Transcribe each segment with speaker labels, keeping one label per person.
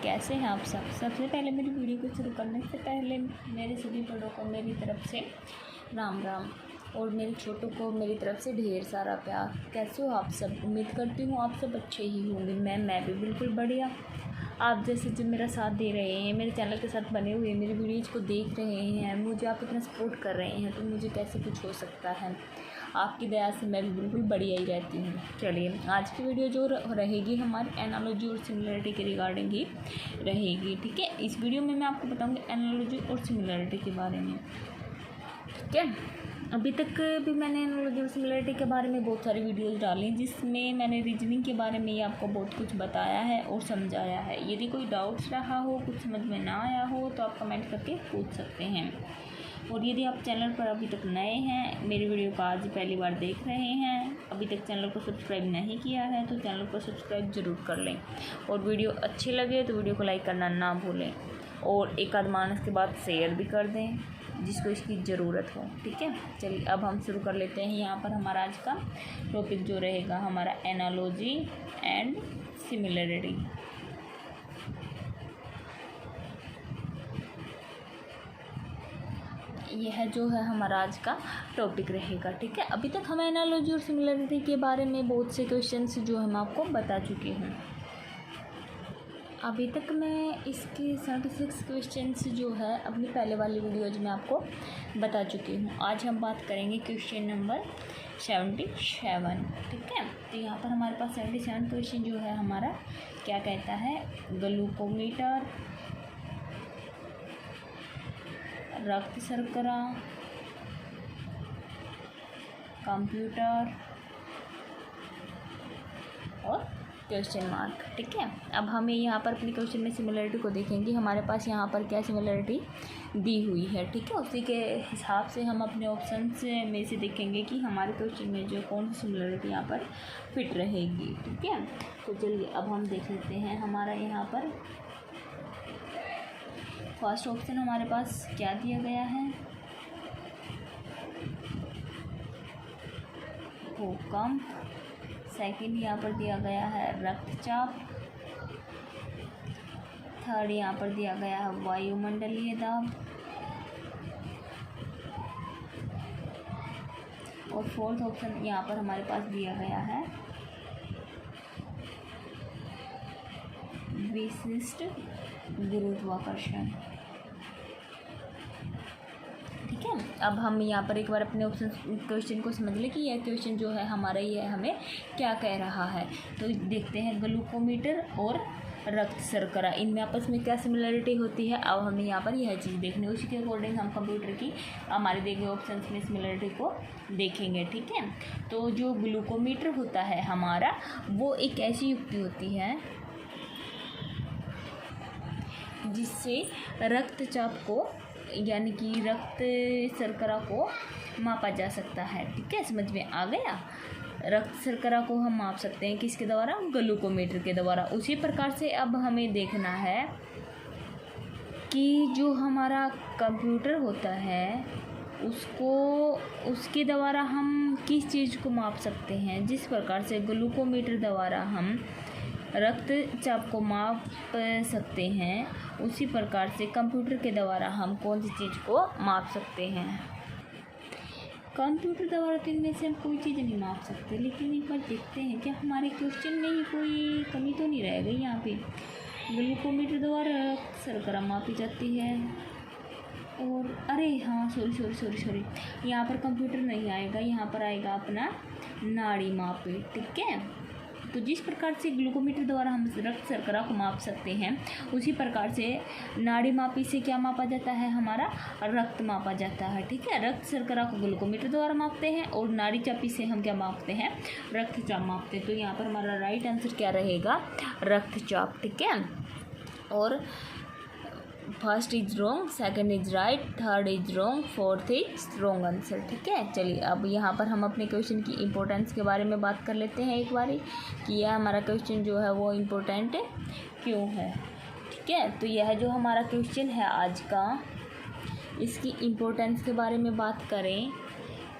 Speaker 1: कैसे हैं आप सब। सबसे पहले मेरी वीडियो को शुरू करने से पहले मेरे सभी बड़ों को मेरी तरफ से राम राम और मेरे छोटों को मेरी तरफ से ढेर सारा प्यार। कैसे हो आप सब। उम्मीद करती हूँ आप सब अच्छे ही होंगे। मैं भी बिल्कुल बढ़िया। आप जैसे जो मेरा साथ दे रहे हैं, मेरे चैनल के साथ बने हुए, मेरी वीडियोज़ को देख रहे हैं, मुझे आप इतना सपोर्ट कर रहे हैं, तो मुझे कैसे कुछ हो सकता है। आपकी दया से मैं भी बिल्कुल बढ़िया ही रहती हूँ। चलिए, आज की वीडियो जो रहेगी हमारी एनालॉजी और सिमिलरिटी के रिगार्डिंग ही रहेगी। ठीक है, इस वीडियो में मैं आपको बताऊँगी एनालॉजी और सिमिलरिटी के बारे में। ठीक है, अभी तक भी मैंने एनालॉजी और सिमिलरिटी के बारे में बहुत सारी वीडियोस डाली, जिसमें मैंने रीजनिंग के बारे में ही आपको बहुत कुछ बताया है और समझाया है। यदि कोई डाउट्स रहा हो, कुछ समझ में ना आया हो, तो आप कमेंट करके पूछ सकते हैं। और यदि आप चैनल पर अभी तक नए हैं, मेरी वीडियो को आज पहली बार देख रहे हैं, अभी तक चैनल को सब्सक्राइब नहीं किया है, तो चैनल को सब्सक्राइब ज़रूर कर लें। और वीडियो अच्छी लगे तो वीडियो को लाइक करना ना भूलें, और एक आध मानस के बाद शेयर भी कर दें जिसको इसकी ज़रूरत हो। ठीक है, चलिए अब हम शुरू कर लेते हैं। यहाँ पर हमारा आज का टॉपिक जो रहेगा हमारा एनालॉजी एंड सिमिलरिटी। यह जो है हमारा आज का टॉपिक रहेगा। ठीक है, अभी तक हम एनालॉजी और सिमिलरिटी के बारे में बहुत से क्वेश्चंस जो हम आपको बता चुके हैं। अभी तक मैं इसके 36 क्वेश्चंस जो है अपनी पहले वाली वीडियोज में आपको बता चुकी हूँ। आज हम बात करेंगे क्वेश्चन नंबर 77। ठीक है, तो यहाँ पर हमारे पास 77 क्वेश्चन जो है हमारा क्या कहता है, ग्लूकोमीटर, रक्त शर्करा, कंप्यूटर और क्वेश्चन मार्क। ठीक है, अब हमें यहाँ पर अपनी क्वेश्चन में सिमिलरिटी को देखेंगे। हमारे पास यहाँ पर क्या सिमिलरिटी दी हुई है। ठीक है, उसी के हिसाब से हम अपने ऑप्शन में से देखेंगे कि हमारे क्वेश्चन में जो कौन सी सिमिलरिटी यहाँ पर फिट रहेगी। ठीक है, तो चलिए अब हम देख लेते हैं। हमारा यहाँ पर फर्स्ट ऑप्शन हमारे पास क्या दिया गया है, भूकंप। सेकंड यहाँ पर दिया गया है रक्तचाप। थर्ड यहाँ पर दिया गया है वायुमंडलीय दाब। और फोर्थ ऑप्शन यहाँ पर हमारे पास दिया गया है विशिष्ट गुरुत्वाकर्षण। ठीक है, अब हम यहाँ पर एक बार अपने ऑप्शन क्वेश्चन को समझ लें कि यह क्वेश्चन जो है हमारा ये हमें क्या कह रहा है। तो देखते हैं, ग्लूकोमीटर और रक्त शर्करा, इनमें आपस में क्या सिमिलरिटी होती है। अब हमें यहाँ पर यह चीज़ देखनी है, उसी के अकॉर्डिंग हम कंप्यूटर की हमारे दिए गए ऑप्शन में सिमिलरिटी को देखेंगे। ठीक है, तो जो ग्लूकोमीटर होता है हमारा, वो एक ऐसी युक्ति होती है जिससे रक्तचाप को यानी कि रक्त शर्करा को मापा जा सकता है। ठीक है, समझ में आ गया। रक्त शर्करा को हम माप सकते हैं किसके द्वारा, ग्लूकोमीटर के द्वारा। उसी प्रकार से अब हमें देखना है कि जो हमारा कंप्यूटर होता है उसके द्वारा हम किस चीज़ को माप सकते हैं। जिस प्रकार से ग्लूकोमीटर द्वारा हम रक्तचाप को माप सकते हैं, उसी प्रकार से कंप्यूटर के द्वारा हम कौन सी चीज़ को माप सकते हैं। कंप्यूटर द्वारा तो इनमें से हम कोई चीज़ नहीं माप सकते, लेकिन एक बार देखते हैं क्या हमारे क्वेश्चन में ही कोई कमी तो नहीं रह गई। यहाँ पे ग्लूकोमीटर द्वारा रक्त शर्करा मापी जाती है, और अरे हाँ सॉरी, यहाँ पर कंप्यूटर नहीं आएगा, यहाँ पर आएगा अपना नाड़ी मापी। ठीक है, तो जिस प्रकार से ग्लूकोमीटर द्वारा हम रक्त शर्करा को माप सकते हैं, उसी प्रकार से नाड़ी मापी से क्या मापा जाता है, हमारा रक्त मापा जाता है। ठीक है, रक्त शर्करा को ग्लूकोमीटर द्वारा मापते हैं और नाड़ी चापी से हम क्या मापते हैं, रक्तचाप मापते हैं। तो यहाँ पर हमारा राइट आंसर क्या रहेगा, रक्तचाप। ठीक है, और first is wrong, second is right, third is wrong, fourth is wrong answer. ठीक है, चलिए अब यहाँ पर हम अपने क्वेश्चन की इम्पोर्टेंस के बारे में बात कर लेते हैं एक बारी कि यह हमारा क्वेश्चन जो है वो इम्पोर्टेंट क्यों है। ठीक है, तो यह जो हमारा क्वेश्चन है आज का, इसकी इम्पोर्टेंस के बारे में बात करें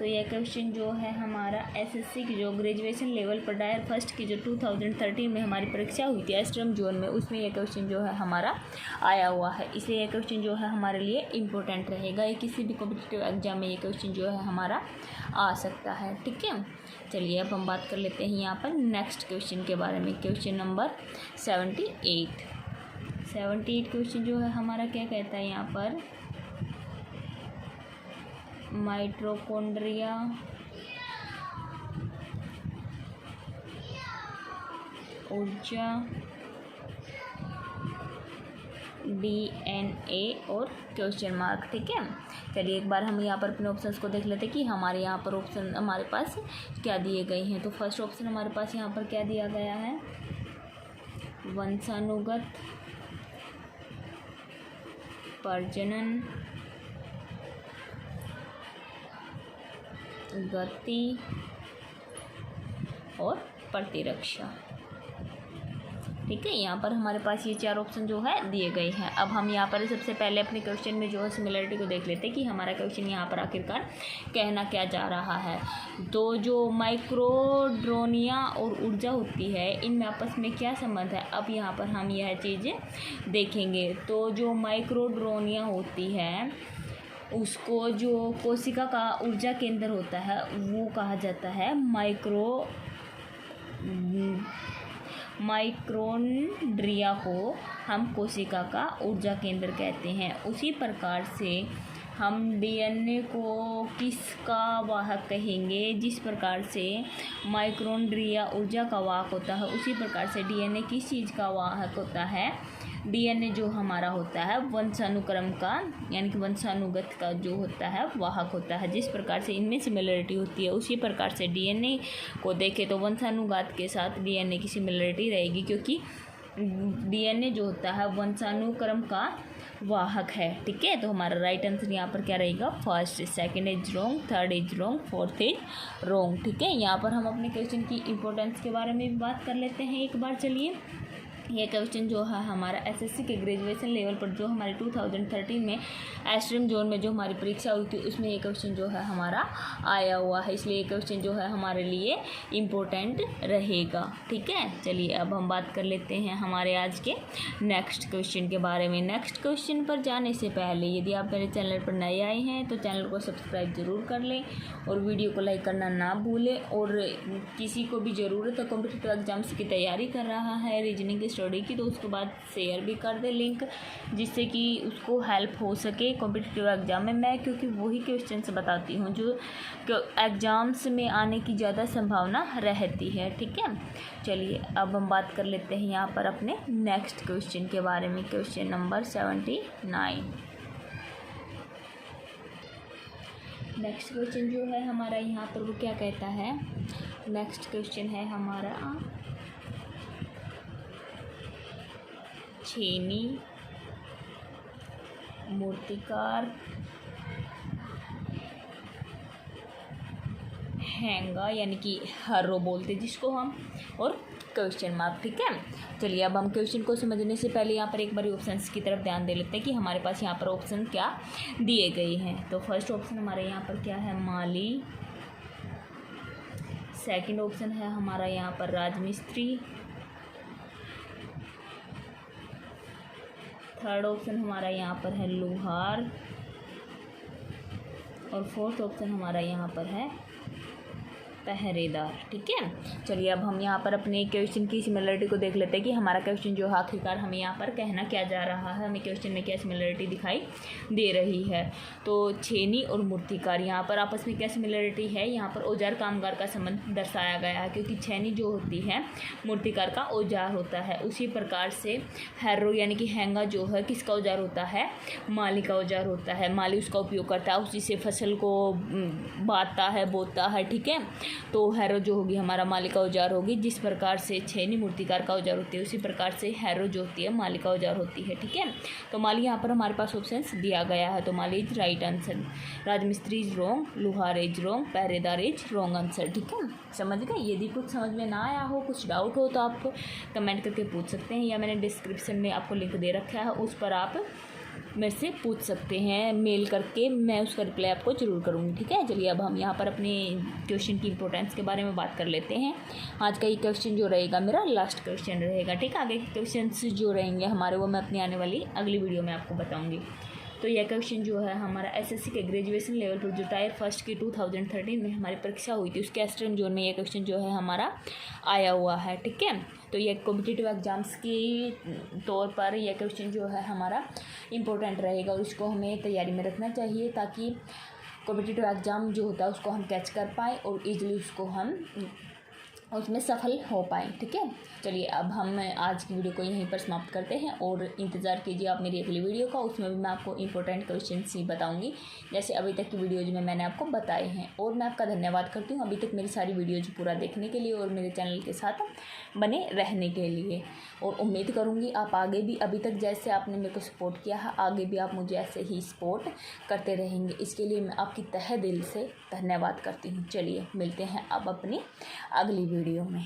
Speaker 1: तो यह क्वेश्चन जो है हमारा एसएससी की जो ग्रेजुएशन लेवल पर डायर फर्स्ट की जो 2013 में हमारी परीक्षा हुई थी एस्ट्रम जोन में, उसमें यह क्वेश्चन जो है हमारा आया हुआ है, इसलिए यह क्वेश्चन जो है हमारे लिए इम्पोर्टेंट रहेगा। ये किसी भी कॉम्पिटिटिव एग्जाम में ये क्वेश्चन जो है हमारा आ सकता है। ठीक है, चलिए अब हम बात कर लेते हैं यहाँ पर नेक्स्ट क्वेश्चन के बारे में। क्वेश्चन नंबर 78 क्वेश्चन जो है हमारा क्या कहता है यहाँ पर, माइटोकॉन्ड्रिया ऊर्जा, डीएनए और क्वेश्चन मार्क। ठीक है, चलिए एक बार हम यहाँ पर अपने ऑप्शंस को देख लेते हैं कि हमारे यहाँ पर ऑप्शन हमारे पास क्या दिए गए हैं। तो फर्स्ट ऑप्शन हमारे पास यहाँ पर क्या दिया गया है, वंशानुगत प्रजनन, गति और प्रतिरक्षा। ठीक है, यहाँ पर हमारे पास ये 4 ऑप्शन जो है दिए गए हैं। अब हम यहाँ पर सबसे पहले अपने क्वेश्चन में जो है सिमिलरिटी को देख लेते हैं कि हमारा क्वेश्चन यहाँ पर आखिरकार कहना क्या जा रहा है। तो जो माइक्रोड्रोनिया और ऊर्जा होती है, इनमें आपस में क्या संबंध है, अब यहाँ पर हम यह चीज़ें देखेंगे। तो जो माइक्रोड्रोनिया होती है उसको जो कोशिका का ऊर्जा केंद्र होता है वो कहा जाता है माइक्रोन्ड्रिया को हम कोशिका का ऊर्जा केंद्र कहते हैं। उसी प्रकार से हम डीएनए को किसका वाहक कहेंगे, जिस प्रकार से माइक्रोन्ड्रिया ऊर्जा का वाहक होता है उसी प्रकार से डीएनए किस चीज़ का वाहक होता है, डीएनए जो हमारा होता है वंशानुक्रम का यानी कि वंशानुगत का जो होता है वाहक होता है। जिस प्रकार से इनमें सिमिलरिटी होती है उसी प्रकार से डीएनए को देखें तो वंशानुगत के साथ डीएनए की सिमिलरिटी रहेगी, क्योंकि डीएनए जो होता है वंशानुक्रम का वाहक है। ठीक है, तो हमारा राइट आंसर यहाँ पर क्या रहेगा, first, second is wrong, third is wrong, fourth is wrong. ठीक है, यहाँ पर हम अपने क्वेश्चन की इंपॉर्टेंस के बारे में भी बात कर लेते हैं एक बार। चलिए, यह क्वेश्चन जो है हमारा एसएससी के ग्रेजुएशन लेवल पर जो हमारे 2013 में एस्ट्रीम जोन में जो हमारी परीक्षा हुई थी उसमें ये क्वेश्चन जो है हमारा आया हुआ है, इसलिए ये क्वेश्चन जो है हमारे लिए इम्पोर्टेंट रहेगा। ठीक है, चलिए अब हम बात कर लेते हैं हमारे आज के नेक्स्ट क्वेश्चन के बारे में। नेक्स्ट क्वेश्चन पर जाने से पहले यदि आप मेरे चैनल पर नए आए हैं तो चैनल को सब्सक्राइब ज़रूर कर लें और वीडियो को लाइक करना ना भूलें। और किसी को भी ज़रूरत है कॉम्पिटिटिव एग्जाम्स की तैयारी कर रहा है रीजनिंग स्टडी की, तो उसके बाद शेयर भी कर दे लिंक, जिससे कि उसको हेल्प हो सके कॉम्पिटिटिव एग्जाम में। मैं क्योंकि वही क्वेश्चंस बताती हूँ जो एग्ज़ाम्स में आने की ज़्यादा संभावना रहती है। ठीक है, चलिए अब हम बात कर लेते हैं यहाँ पर अपने नेक्स्ट क्वेश्चन के बारे में। Question number 79। नेक्स्ट क्वेश्चन जो है हमारा यहाँ पर वो क्या कहता है, नेक्स्ट क्वेश्चन है हमारा छेनी, मूर्तिकार, हैंगा यानी कि हर्रो बोलते जिसको हम, और क्वेश्चन मार्क। ठीक है, चलिए अब हम क्वेश्चन को समझने से पहले यहाँ पर एक बार ऑप्शंस की तरफ ध्यान दे लेते हैं कि हमारे पास यहाँ पर ऑप्शन क्या दिए गए हैं। तो फर्स्ट ऑप्शन हमारे यहाँ पर क्या है, माली। सेकंड ऑप्शन है हमारा यहाँ पर राजमिस्त्री। थर्ड ऑप्शन हमारा यहाँ पर है लोहार। और फोर्थ ऑप्शन हमारा यहाँ पर है पहरेदार। ठीक है, चलिए अब हम यहाँ पर अपने क्वेश्चन की सिमिलरिटी को देख लेते हैं कि हमारा क्वेश्चन जो है आखिरकार हमें यहाँ पर कहना क्या जा रहा है, हमें क्वेश्चन में क्या सिमिलरिटी दिखाई दे रही है। तो छेनी और मूर्तिकार, यहाँ पर आपस में क्या सिमिलरिटी है, यहाँ पर औजार कामगार का संबंध दर्शाया गया है, क्योंकि छेनी जो होती है मूर्तिकार का औजार होता है। उसी प्रकार से हैरो यानी कि हैंगा जो है किसका औजार होता है, माली का औजार होता है। माली उसका उपयोग करता है, उसी से फसल को बांटता है, बोता है। ठीक है, तो हैरो जो होगी हमारा माली का औजार होगी। जिस प्रकार से छेनी मूर्तिकार का औजार होती है उसी प्रकार से हैरो जो होती है माली का औजार होती है। ठीक है, तो माली यहाँ पर हमारे पास ऑप्शंस दिया गया है, तो माली इज राइट आंसर, राजमिस्त्री इज रॉन्ग, लोहार इज रॉन्ग, पहरेदार इज रॉन्ग आंसर। ठीक है, समझ गए। यदि कुछ समझ में ना आया हो, कुछ डाउट हो तो आप कमेंट करके पूछ सकते हैं, या मैंने डिस्क्रिप्शन में आपको लिंक दे रखा है, उस पर आप मेरे से पूछ सकते हैं मेल करके, मैं उसका रिप्लाई आपको ज़रूर करूँगी। ठीक है, चलिए अब हम यहाँ पर अपने क्वेश्चन की इंपॉर्टेंस के बारे में बात कर लेते हैं। आज का ये क्वेश्चन जो रहेगा मेरा लास्ट क्वेश्चन रहेगा। ठीक है, आगे के क्वेश्चन जो रहेंगे हमारे वो मैं अपनी आने वाली अगली वीडियो में आपको बताऊँगी। तो यह क्वेश्चन जो है हमारा एसएससी के ग्रेजुएशन लेवल पर जो टायर फर्स्ट की 2013 में हमारी परीक्षा हुई थी उसके एस्ट्रम जोन में यह क्वेश्चन जो है हमारा आया हुआ है। ठीक है, तो ये कॉम्पिटिटिव एग्ज़ाम्स की तौर पर यह क्वेश्चन जो है हमारा इम्पोर्टेंट रहेगा और इसको हमें तैयारी में रखना चाहिए ताकि कॉम्पिटिटिव एग्ज़ाम जो होता है उसको हम कैच कर पाएँ और ईजिली उसको हम उसमें सफल हो पाए। ठीक है, चलिए अब हम आज की वीडियो को यहीं पर समाप्त करते हैं और इंतज़ार कीजिए आप मेरी अगली वीडियो का। उसमें भी मैं आपको इंपॉर्टेंट क्वेश्चंस ही बताऊंगी जैसे अभी तक की वीडियोज में मैंने आपको बताए हैं। और मैं आपका धन्यवाद करती हूँ अभी तक मेरी सारी वीडियोज पूरा देखने के लिए और मेरे चैनल के साथ बने रहने के लिए। और उम्मीद करूँगी आप आगे भी अभी तक जैसे आपने मेरे को सपोर्ट किया है आगे भी आप मुझे ऐसे ही सपोर्ट करते रहेंगे। इसके लिए मैं आपकी तहे दिल से धन्यवाद करती हूँ। चलिए मिलते हैं अब अपनी अगली वीडियो में।